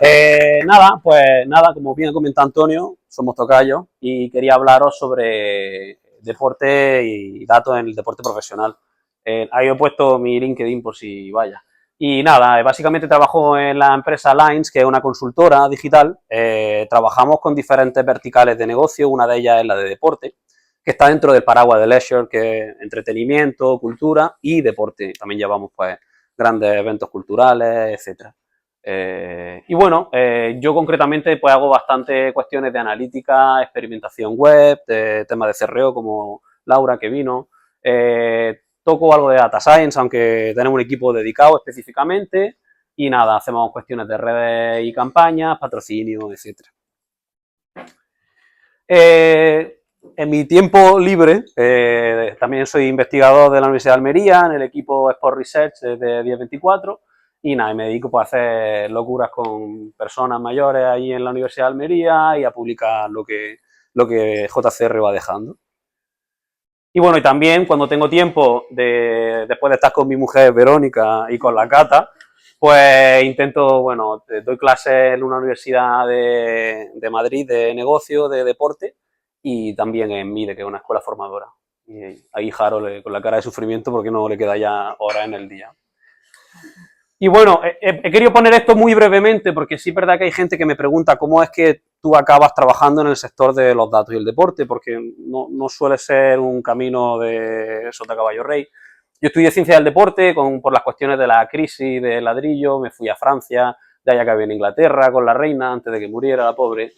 Nada, como bien comenta Antonio, somos tocayos y quería hablaros sobre deporte y datos en el deporte profesional. Ahí he puesto mi LinkedIn por si vaya. Y nada, básicamente trabajo en la empresa Lines, que es una consultora digital. Trabajamos con diferentes verticales de negocio, una de ellas es la de deporte, que está dentro del paraguas de leisure, que es entretenimiento, cultura y deporte. También llevamos pues grandes eventos culturales, etcétera. Y bueno, yo concretamente pues hago bastante cuestiones de analítica, experimentación web, de temas de CRO como Laura que vino. Toco algo de data science, aunque tenemos un equipo dedicado específicamente. Y nada, hacemos cuestiones de redes y campañas, patrocinio, etcétera. En mi tiempo libre, también soy investigador de la Universidad de Almería, en el equipo Sport Research de 1024, y nada, me dedico pues, a hacer locuras con personas mayores ahí en la Universidad de Almería y a publicar lo que JCR va dejando. Y bueno, y también cuando tengo tiempo, después de estar con mi mujer Verónica y con la Cata, pues intento, bueno, doy clases en una universidad de Madrid de negocio, de deporte, y también en MIDE, que es una escuela formadora. Y ahí Harold con la cara de sufrimiento porque no le queda ya hora en el día. Y bueno, he querido poner esto muy brevemente porque sí es verdad que hay gente que me pregunta cómo es que tú acabas trabajando en el sector de los datos y el deporte, porque no suele ser un camino de sota caballo rey. Yo estudié ciencia del deporte por las cuestiones de la crisis del ladrillo, me fui a Francia, de allá acabé en Inglaterra con la reina antes de que muriera la pobre.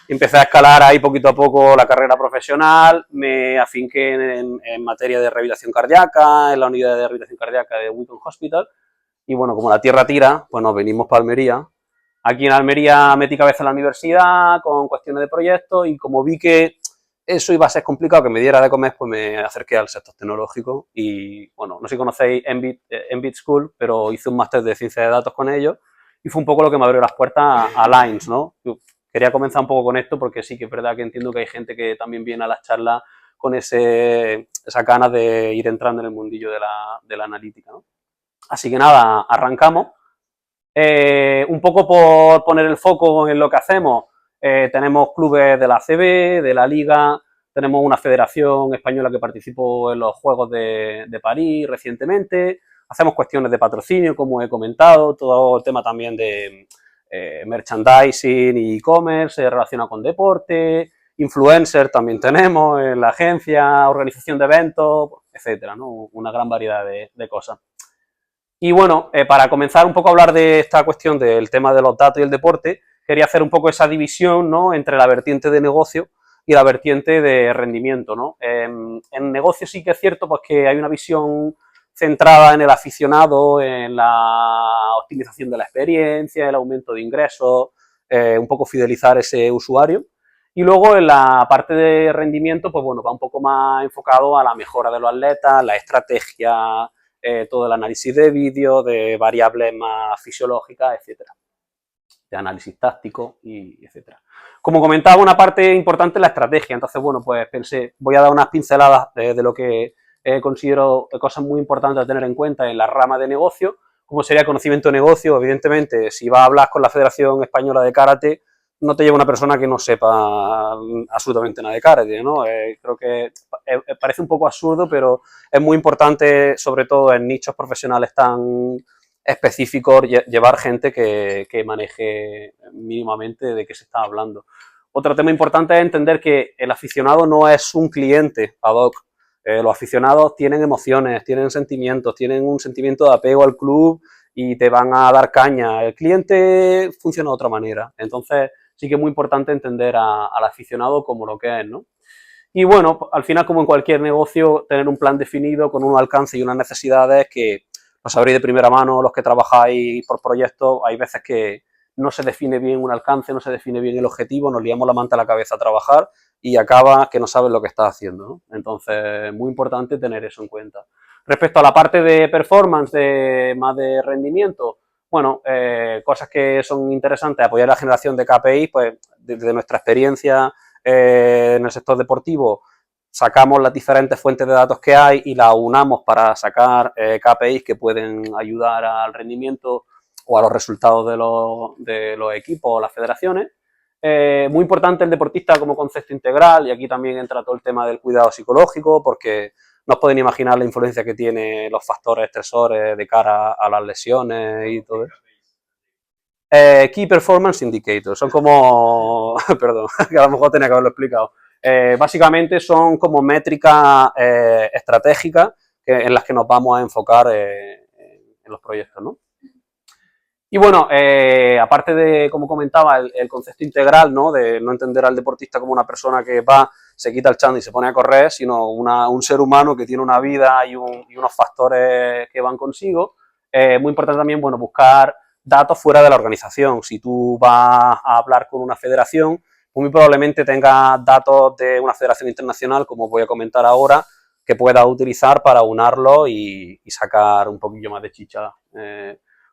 Empecé a escalar ahí poquito a poco la carrera profesional, me afinqué en materia de rehabilitación cardíaca, en la unidad de rehabilitación cardíaca de Wheaton Hospital, y bueno, como la tierra tira, pues nos venimos para Almería. Aquí en Almería metí cabeza en la universidad con cuestiones de proyectos y como vi que eso iba a ser complicado que me diera de comer, pues me acerqué al sector tecnológico y bueno, no sé si conocéis Enbit School, pero hice un máster de ciencia de datos con ellos y fue un poco lo que me abrió las puertas a Lines, ¿no? Yo quería comenzar un poco con esto porque sí que es verdad que entiendo que hay gente que también viene a las charlas con esa ganas de ir entrando en el mundillo de la analítica, ¿no? Así que nada, arrancamos. Un poco por poner el foco en lo que hacemos, tenemos clubes de la ACB, de la Liga, tenemos una federación española que participó en los Juegos de París recientemente, hacemos cuestiones de patrocinio, como he comentado, todo el tema también de merchandising y e-commerce relacionado con deporte, influencer también tenemos en la agencia, organización de eventos, etcétera, ¿no? Una gran variedad de cosas. Y bueno, para comenzar un poco a hablar de esta cuestión del tema de los datos y el deporte, quería hacer un poco esa división, ¿no?, entre la vertiente de negocio y la vertiente de rendimiento, ¿no? En negocio sí que es cierto pues, que hay una visión centrada en el aficionado, en la optimización de la experiencia, el aumento de ingresos, un poco fidelizar ese usuario. Y luego en la parte de rendimiento, pues bueno, va un poco más enfocado a la mejora de los atletas, la estrategia, todo el análisis de vídeo, de variables más fisiológicas, etcétera, de análisis táctico y etcétera. Como comentaba, una parte importante es la estrategia, entonces, bueno, pues pensé, voy a dar unas pinceladas de lo que considero cosas muy importantes a tener en cuenta en la rama de negocio, como sería conocimiento de negocio. Evidentemente, si vas a hablar con la Federación Española de Karate, no te lleva una persona que no sepa absolutamente nada de karate, ¿no? Creo que parece un poco absurdo, pero es muy importante, sobre todo en nichos profesionales tan específicos, llevar gente que maneje mínimamente de qué se está hablando. Otro tema importante es entender que el aficionado no es un cliente ad hoc. Los aficionados tienen emociones, tienen sentimientos, tienen un sentimiento de apego al club y te van a dar caña. El cliente funciona de otra manera. Entonces, sí que es muy importante entender al aficionado como lo que es, ¿no? Y bueno, al final, como en cualquier negocio, tener un plan definido con un alcance y unas necesidades que lo sabréis de primera mano los que trabajáis por proyectos. Hay veces que no se define bien un alcance, no se define bien el objetivo, nos liamos la manta a la cabeza a trabajar y acaba que no sabes lo que estás haciendo, ¿no? Entonces, muy importante tener eso en cuenta. Respecto a la parte de performance, más de rendimiento, bueno, cosas que son interesantes, apoyar la generación de KPIs, pues desde nuestra experiencia en el sector deportivo, sacamos las diferentes fuentes de datos que hay y las unamos para sacar KPIs que pueden ayudar al rendimiento o a los resultados de los equipos o las federaciones. Muy importante el deportista como concepto integral, y aquí también entra todo el tema del cuidado psicológico, porque no os pueden imaginar la influencia que tienen los factores estresores de cara a las lesiones y todo eso. Key Performance Indicators, son como, perdón, que a lo mejor tenía que haberlo explicado. Básicamente son como métricas estratégicas en las que nos vamos a enfocar en los proyectos, ¿no? Y bueno, aparte de, como comentaba, el concepto integral, ¿no? De no entender al deportista como una persona que va, se quita el chándal y se pone a correr, sino un ser humano que tiene una vida y unos factores que van consigo. Muy importante también, bueno, buscar datos fuera de la organización. Si tú vas a hablar con una federación, muy probablemente tengas datos de una federación internacional, como voy a comentar ahora, que puedas utilizar para unarlo y sacar un poquillo más de chicha.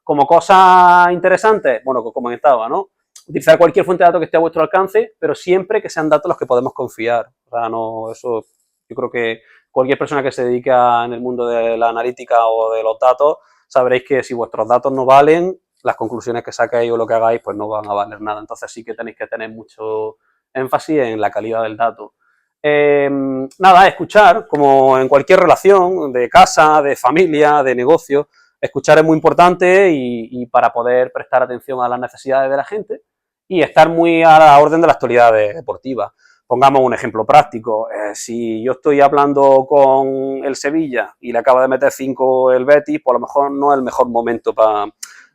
Como cosa interesante, bueno, como comentaba, ¿no? Utilizar cualquier fuente de datos que esté a vuestro alcance, pero siempre que sean datos los que podemos confiar. O sea, no, eso, yo creo que cualquier persona que se dedique en el mundo de la analítica o de los datos, sabréis que si vuestros datos no valen, las conclusiones que saquéis o lo que hagáis, pues no van a valer nada. Entonces sí que tenéis que tener mucho énfasis en la calidad del dato. Nada, escuchar, como en cualquier relación, de casa, de familia, de negocio, escuchar es muy importante y para poder prestar atención a las necesidades de la gente y estar muy a la orden de la actualidad deportiva. Pongamos un ejemplo práctico. Si yo estoy hablando con el Sevilla y le acaba de meter 5 el Betis, pues a lo mejor no es el mejor momento para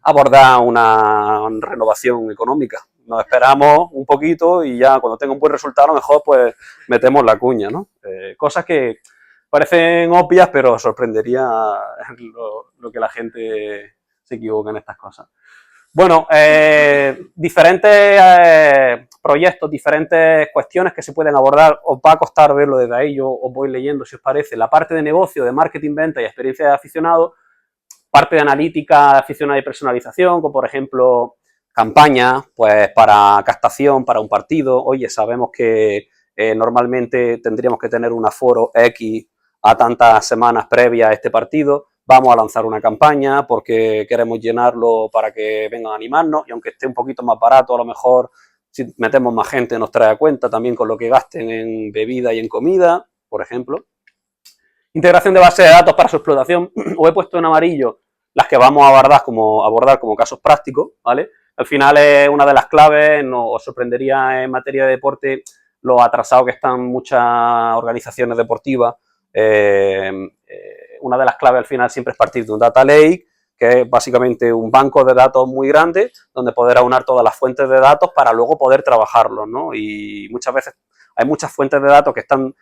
abordar una renovación económica. Nos esperamos un poquito y ya cuando tenga un buen resultado a lo mejor pues metemos la cuña, ¿no? Cosas que parecen obvias, pero sorprendería lo que la gente se equivoca en estas cosas. Bueno, diferentes proyectos, diferentes cuestiones que se pueden abordar. Os va a costar verlo desde ahí, yo os voy leyendo si os parece. La parte de negocio, de marketing, venta y experiencia de aficionado, parte de analítica, de aficionado y personalización, como por ejemplo campañas, pues para captación, para un partido. Oye, sabemos que normalmente tendríamos que tener un aforo X a tantas semanas previas a este partido, vamos a lanzar una campaña porque queremos llenarlo para que vengan a animarnos, y aunque esté un poquito más barato, a lo mejor si metemos más gente nos trae a cuenta también con lo que gasten en bebida y en comida, por ejemplo. Integración de bases de datos para su explotación, os he puesto en amarillo las que vamos a abordar como casos prácticos, ¿vale? Al final es una de las claves, no os sorprendería en materia de deporte lo atrasado que están muchas organizaciones deportivas. Una de las claves al final siempre es partir de un data lake, que es básicamente un banco de datos muy grande, donde poder aunar todas las fuentes de datos para luego poder trabajarlos, ¿no? Y muchas veces hay muchas fuentes de datos que están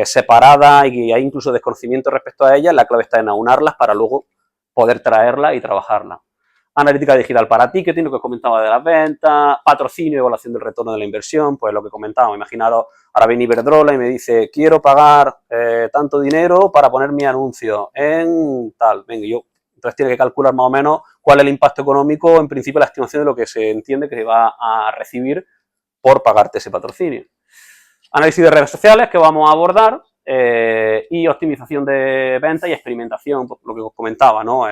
separadas y hay incluso desconocimiento respecto a ellas. La clave está en aunarlas para luego poder traerlas y trabajarlas. Analítica digital para ticketing, lo que os comentaba de las ventas, patrocinio y evaluación del retorno de la inversión, pues lo que comentaba, imaginaros, ahora viene Iberdrola y me dice, quiero pagar tanto dinero para poner mi anuncio en tal, venga, yo, entonces tiene que calcular más o menos cuál es el impacto económico, en principio la estimación de lo que se entiende que va a recibir por pagarte ese patrocinio. Análisis de redes sociales que vamos a abordar y optimización de venta y experimentación, pues, lo que os comentaba, ¿no?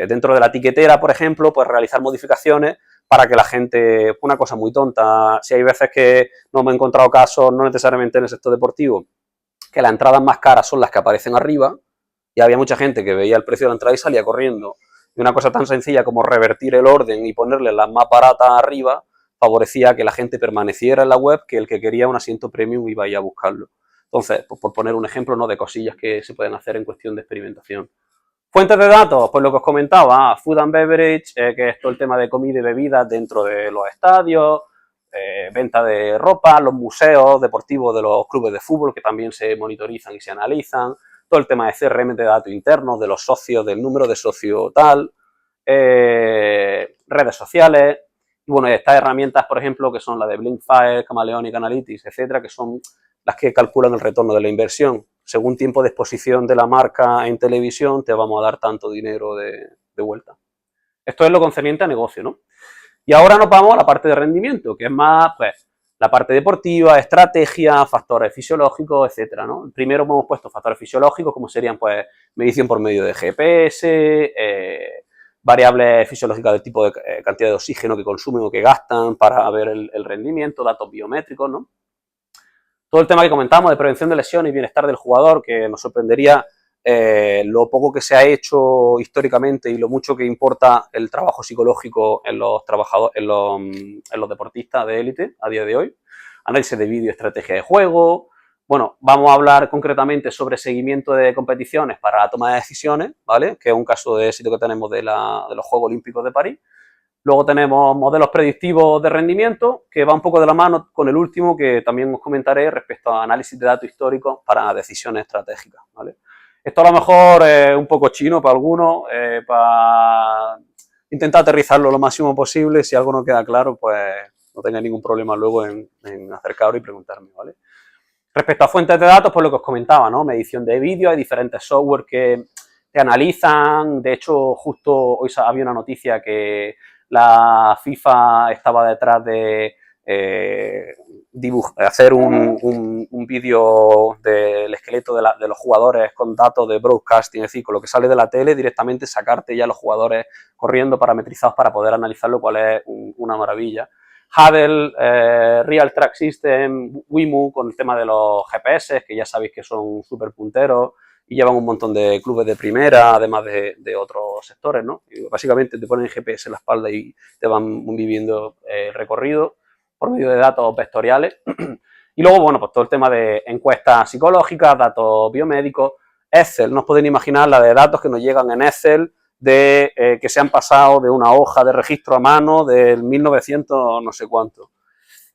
Dentro de la tiquetera, por ejemplo, pues realizar modificaciones para que la gente, una cosa muy tonta, si hay veces que no me he encontrado casos, no necesariamente en el sector deportivo, que las entradas más caras son las que aparecen arriba, y había mucha gente que veía el precio de la entrada y salía corriendo. Y una cosa tan sencilla como revertir el orden y ponerle las más baratas arriba, favorecía que la gente permaneciera en la web, que el que quería un asiento premium iba a ir a buscarlo. Entonces, pues por poner un ejemplo, ¿no?, de cosillas que se pueden hacer en cuestión de experimentación. Fuentes de datos, pues lo que os comentaba, food and beverage, que es todo el tema de comida y bebidas dentro de los estadios, venta de ropa, los museos deportivos de los clubes de fútbol que también se monitorizan y se analizan, todo el tema de CRM de datos internos, de los socios, del número de socios tal, redes sociales, y bueno, estas herramientas, por ejemplo, que son las de Blinkfire, Chameleonic Analytics, etcétera, que son las que calculan el retorno de la inversión. Según tiempo de exposición de la marca en televisión, te vamos a dar tanto dinero de vuelta. Esto es lo concerniente a negocio, ¿no? Y ahora nos vamos a la parte de rendimiento, que es más, pues, la parte deportiva, estrategia, factores fisiológicos, etcétera, ¿no? Primero hemos puesto factores fisiológicos, como serían, pues, medición por medio de GPS, variables fisiológicas del tipo de cantidad de oxígeno que consumen o que gastan para ver el rendimiento, datos biométricos, ¿no? Todo el tema que comentamos de prevención de lesiones y bienestar del jugador, que nos sorprendería lo poco que se ha hecho históricamente y lo mucho que importa el trabajo psicológico en los trabajadores, en los deportistas de élite a día de hoy. Análisis de vídeo, estrategia de juego. Bueno, vamos a hablar concretamente sobre seguimiento de competiciones para la toma de decisiones, ¿vale? Que es un caso de éxito que tenemos de los Juegos Olímpicos de París. Luego tenemos modelos predictivos de rendimiento, que va un poco de la mano con el último, que también os comentaré respecto a análisis de datos históricos para decisiones estratégicas, ¿vale? Esto a lo mejor es un poco chino para algunos, para intentar aterrizarlo lo máximo posible. Si algo no queda claro, pues no tengáis ningún problema luego en acercaros y preguntarme, ¿vale? Respecto a fuentes de datos, pues lo que os comentaba, ¿no? Medición de vídeo, hay diferentes software que te analizan. De hecho, justo hoy había una noticia que la FIFA estaba detrás de hacer un vídeo del esqueleto de los jugadores con datos de broadcasting, es decir, con lo que sale de la tele, directamente sacarte ya los jugadores corriendo parametrizados para poder analizarlo, cual es una maravilla. Hudl, Real Track System, Wemu, con el tema de los GPS, que ya sabéis que son súper punteros y llevan un montón de clubes de primera, además de otros sectores, ¿no? Y básicamente te ponen GPS en la espalda y te van viviendo el recorrido por medio de datos vectoriales. Y luego, bueno, pues todo el tema de encuestas psicológicas, datos biomédicos, Excel. No os podéis imaginar la de datos que nos llegan en Excel de que se han pasado de una hoja de registro a mano del 1900 no sé cuánto.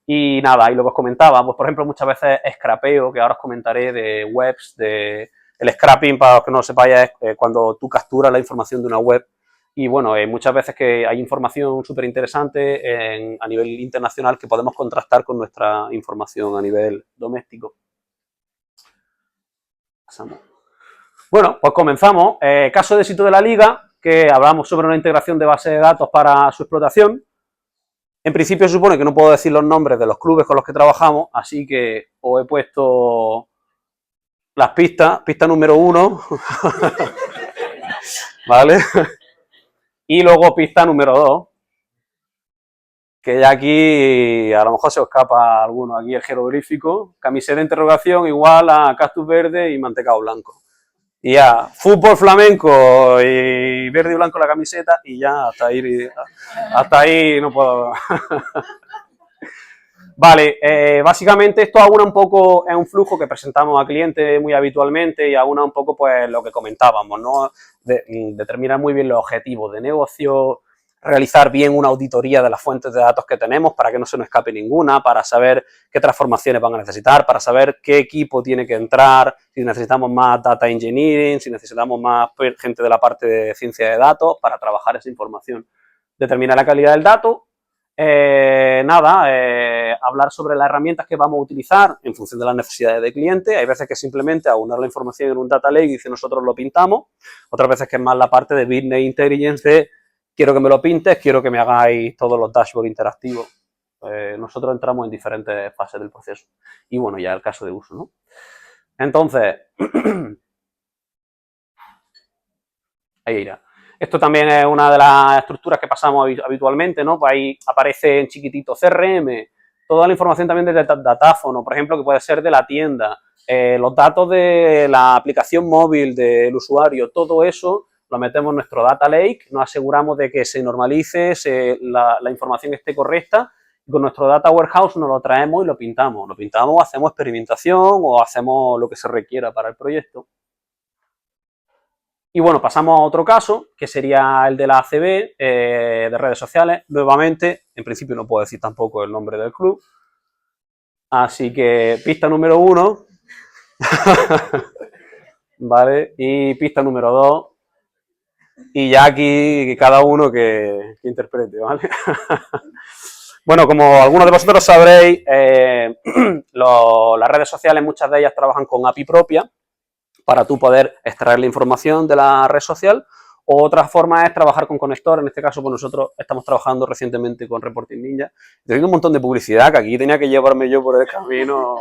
Y nada, y lo que os comentaba, pues por ejemplo muchas veces scrapeo, que ahora os comentaré de webs, el scrapping, para los que no lo sepáis, es cuando tú capturas la información de una web. Y bueno, muchas veces que hay información súper interesante a nivel internacional que podemos contrastar con nuestra información a nivel doméstico. Pasamos. Bueno, pues comenzamos. Caso de éxito de la liga, que hablamos sobre una integración de base de datos para su explotación. En principio se supone que no puedo decir los nombres de los clubes con los que trabajamos, así que os he puesto las pistas. Pista número 1, ¿vale? Y luego pista número 2, que ya aquí a lo mejor se os escapa alguno. Aquí el jeroglífico, camiseta de interrogación igual a cactus verde y mantecado blanco. Y ya, fútbol flamenco y verde y blanco la camiseta y ya hasta ahí no puedo. Vale, básicamente esto aúna un poco, es un flujo que presentamos a clientes muy habitualmente y aúna un poco pues lo que comentábamos, ¿no? Determinar muy bien los objetivos de negocio, realizar bien una auditoría de las fuentes de datos que tenemos para que no se nos escape ninguna, para saber qué transformaciones van a necesitar, para saber qué equipo tiene que entrar, si necesitamos más data engineering, si necesitamos más gente de la parte de ciencia de datos para trabajar esa información. Determinar la calidad del dato. Hablar sobre las herramientas que vamos a utilizar en función de las necesidades del cliente. Hay veces que simplemente aunar la información en un data lake y dice nosotros lo pintamos, otras veces que es más la parte de business intelligence de quiero que me lo pintes, quiero que me hagáis todos los dashboards interactivos. Nosotros entramos en diferentes fases del proceso y bueno, ya el caso de uso, ¿no? Entonces, ahí irá. Esto también es una de las estructuras que pasamos habitualmente, ¿no? Pues ahí aparece en chiquitito CRM, toda la información también del datáfono, por ejemplo, que puede ser de la tienda, los datos de la aplicación móvil del usuario, todo eso lo metemos en nuestro data lake, nos aseguramos de que se normalice, la información esté correcta, y con nuestro data warehouse nos lo traemos y lo pintamos, hacemos experimentación o hacemos lo que se requiera para el proyecto. Y bueno, pasamos a otro caso, que sería el de la ACB, de redes sociales. Nuevamente, en principio no puedo decir tampoco el nombre del club. Así que pista número 1, ¿vale? Y pista número 2. Y ya aquí cada uno que interprete, ¿vale? Bueno, como algunos de vosotros sabréis, las redes sociales, muchas de ellas trabajan con API propia, para tú poder extraer la información de la red social, o otra forma es trabajar con conectores. En este caso, pues nosotros estamos trabajando recientemente con Reporting Ninja. Tengo un montón de publicidad que aquí tenía que llevarme yo por el camino,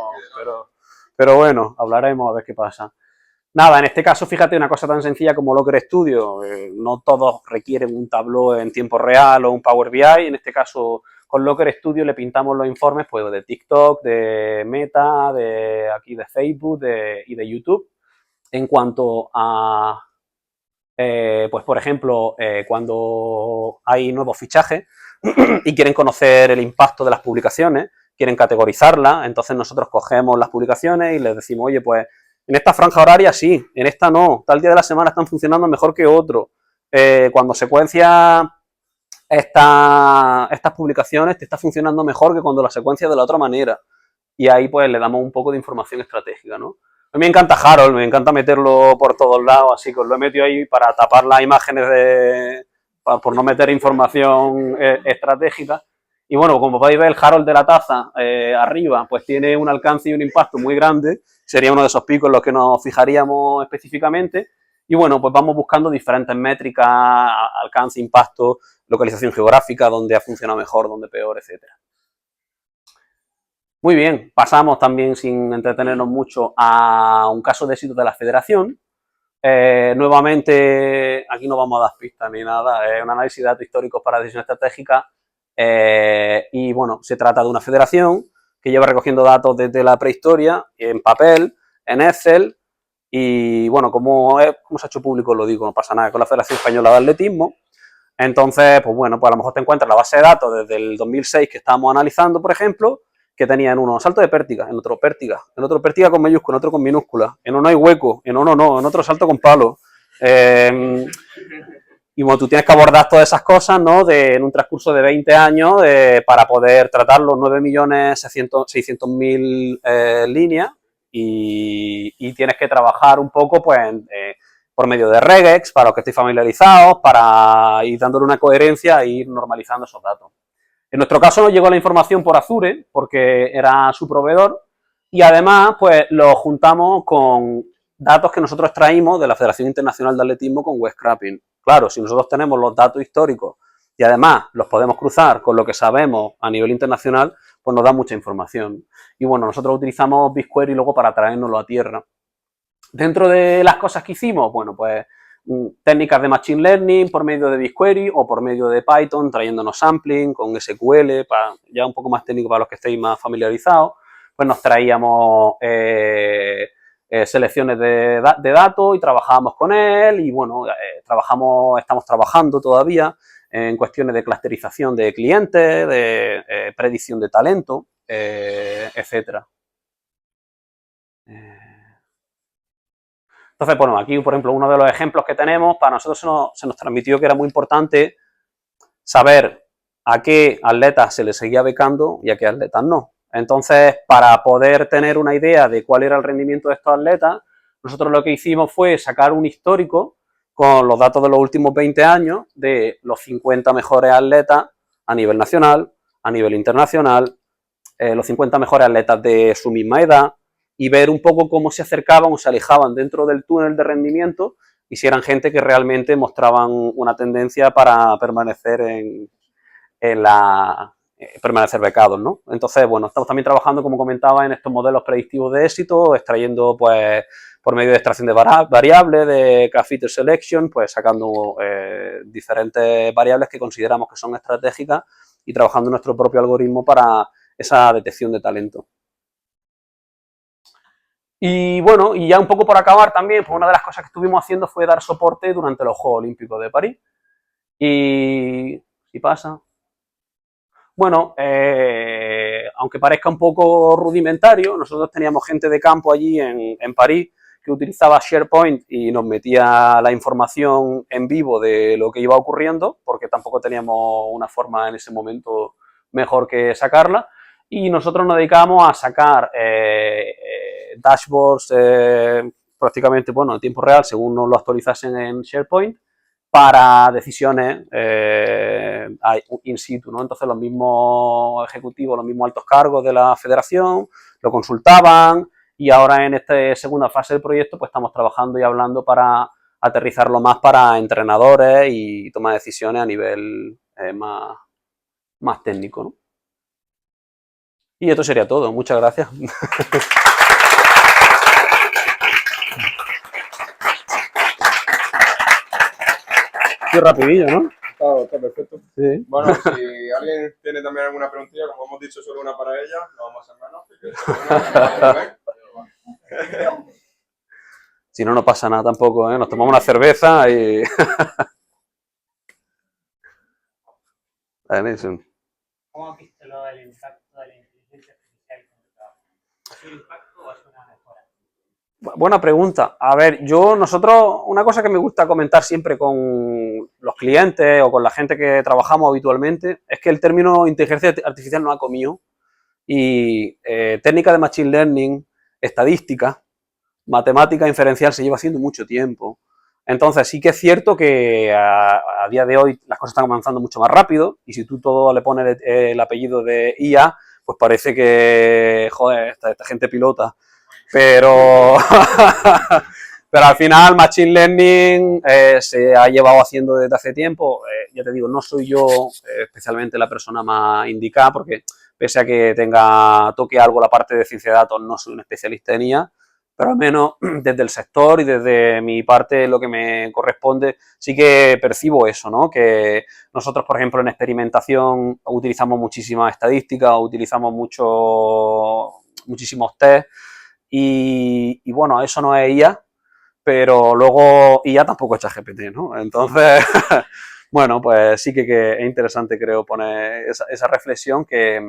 pero bueno, hablaremos a ver qué pasa. Nada, en este caso, fíjate, una cosa tan sencilla como Locker Studio, no todos requieren un Tableau en tiempo real o un Power BI, en este caso con Locker Studio le pintamos los informes pues, de TikTok, de Meta, de aquí de Facebook y de YouTube. En cuanto a, pues por ejemplo, cuando hay nuevos fichajes y quieren conocer el impacto de las publicaciones, quieren categorizarlas, entonces nosotros cogemos las publicaciones y les decimos, oye, pues en esta franja horaria sí, en esta no, tal día de la semana están funcionando mejor que otro. Cuando secuencia estas publicaciones te está funcionando mejor que cuando la secuencia de la otra manera. Y ahí pues le damos un poco de información estratégica, ¿no? A mí me encanta Harold, me encanta meterlo por todos lados, así que os lo he metido ahí para tapar las imágenes por no meter información estratégica. Y bueno, como podéis ver, el Harold de la taza arriba, pues tiene un alcance y un impacto muy grande. Sería uno de esos picos en los que nos fijaríamos específicamente. Y bueno, pues vamos buscando diferentes métricas, alcance, impacto, localización geográfica, dónde ha funcionado mejor, dónde peor, etcétera. Muy bien, pasamos también, sin entretenernos mucho, a un caso de éxito de la federación. Nuevamente, aquí no vamos a dar pistas ni nada, es un análisis de datos históricos para decisión estratégica. Y bueno, se trata de una federación que lleva recogiendo datos desde la prehistoria, en papel, en Excel. Y bueno, como se ha hecho público, lo digo, no pasa nada, con la Federación Española de Atletismo. Entonces, pues bueno, pues a lo mejor te encuentras la base de datos desde el 2006 que estábamos analizando, por ejemplo, que tenía en uno salto de pértiga, en otro pértiga con mayúscula, en otro con minúscula, en uno hay hueco, en uno no, en otro salto con palo. Y bueno, tú tienes que abordar todas esas cosas, ¿no? En un transcurso de 20 años para poder tratar los 9.600.000 líneas y tienes que trabajar un poco, pues, por medio de regex, para los que estéis familiarizados, para ir dándole una coherencia e ir normalizando esos datos. En nuestro caso nos llegó la información por Azure, porque era su proveedor, y además pues lo juntamos con datos que nosotros extraímos de la Federación Internacional de Atletismo con web scraping. Claro, si nosotros tenemos los datos históricos y además los podemos cruzar con lo que sabemos a nivel internacional, pues nos da mucha información. Y bueno, nosotros utilizamos BigQuery luego para traérnoslo a tierra. Dentro de las cosas que hicimos, bueno, pues técnicas de Machine Learning por medio de BigQuery o por medio de Python, trayéndonos sampling con SQL, ya un poco más técnico para los que estéis más familiarizados, pues nos traíamos selecciones de datos y trabajábamos con él y bueno, estamos trabajando todavía en cuestiones de clusterización de clientes, de predicción de talento, etcétera. Entonces, bueno, aquí, por ejemplo, uno de los ejemplos que tenemos, para nosotros se nos transmitió que era muy importante saber a qué atletas se les seguía becando y a qué atletas no. Entonces, para poder tener una idea de cuál era el rendimiento de estos atletas, nosotros lo que hicimos fue sacar un histórico con los datos de los últimos 20 años de los 50 mejores atletas a nivel nacional, a nivel internacional, los 50 mejores atletas de su misma edad, y ver un poco cómo se acercaban o se alejaban dentro del túnel de rendimiento y si eran gente que realmente mostraban una tendencia para permanecer permanecer becados, ¿no? Entonces, bueno, estamos también trabajando, como comentaba, en estos modelos predictivos de éxito, extrayendo, pues, por medio de extracción de variables, de K-Feature Selection, pues sacando diferentes variables que consideramos que son estratégicas y trabajando nuestro propio algoritmo para esa detección de talento. Y bueno, y ya un poco por acabar también, pues una de las cosas que estuvimos haciendo fue dar soporte durante los Juegos Olímpicos de París. Y si pasa. Bueno, aunque parezca un poco rudimentario, nosotros teníamos gente de campo allí en París que utilizaba SharePoint y nos metía la información en vivo de lo que iba ocurriendo, porque tampoco teníamos una forma en ese momento mejor que sacarla. Y nosotros nos dedicábamos a sacar dashboards prácticamente, bueno, en tiempo real, según nos lo actualizasen en SharePoint, para decisiones in situ, ¿no? Entonces los mismos ejecutivos, los mismos altos cargos de la federación lo consultaban y ahora en esta segunda fase del proyecto pues estamos trabajando y hablando para aterrizarlo más para entrenadores y toma de decisiones a nivel más técnico, ¿no? Y esto sería todo. Muchas gracias. Sí, rapidillo, ¿no? Está perfecto. Sí. Bueno, si alguien tiene también alguna preguntilla, como hemos dicho, solo una para ella, no vamos a hacer menos, porque solo una, Si no, no pasa nada tampoco, ¿eh? Nos tomamos una cerveza y... ¿Cómo has visto el impacto de la inteligencia artificial en tu trabajo? ¿Ha sido un impacto o ha sido una mejora? Buena pregunta. A ver, nosotros, una cosa que me gusta comentar siempre con los clientes o con la gente que trabajamos habitualmente, es que el término inteligencia artificial no ha comido y técnica de machine learning, estadística, matemática inferencial se lleva haciendo mucho tiempo. Entonces sí que es cierto que a día de hoy las cosas están avanzando mucho más rápido y si tú todo le pones el apellido de IA, pues parece que, joder, esta gente pilota. Pero, pero al final Machine Learning se ha llevado haciendo desde hace tiempo. Ya te digo, no soy yo especialmente la persona más indicada porque pese a que toque algo la parte de ciencia de datos, no soy un especialista en IA, pero al menos desde el sector y desde mi parte, lo que me corresponde, sí que percibo eso, ¿no? Que nosotros, por ejemplo, en experimentación utilizamos muchísimas estadísticas, utilizamos muchísimos test y bueno, eso no es IA, pero luego IA tampoco es ChatGPT, ¿no? Entonces, bueno, pues sí que es interesante, creo, poner esa reflexión que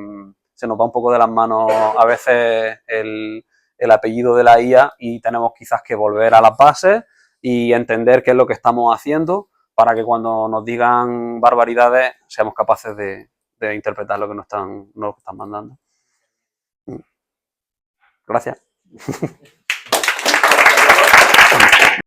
se nos va un poco de las manos a veces el apellido de la IA y tenemos quizás que volver a las bases y entender qué es lo que estamos haciendo para que cuando nos digan barbaridades seamos capaces de interpretar lo que nos están mandando. Gracias.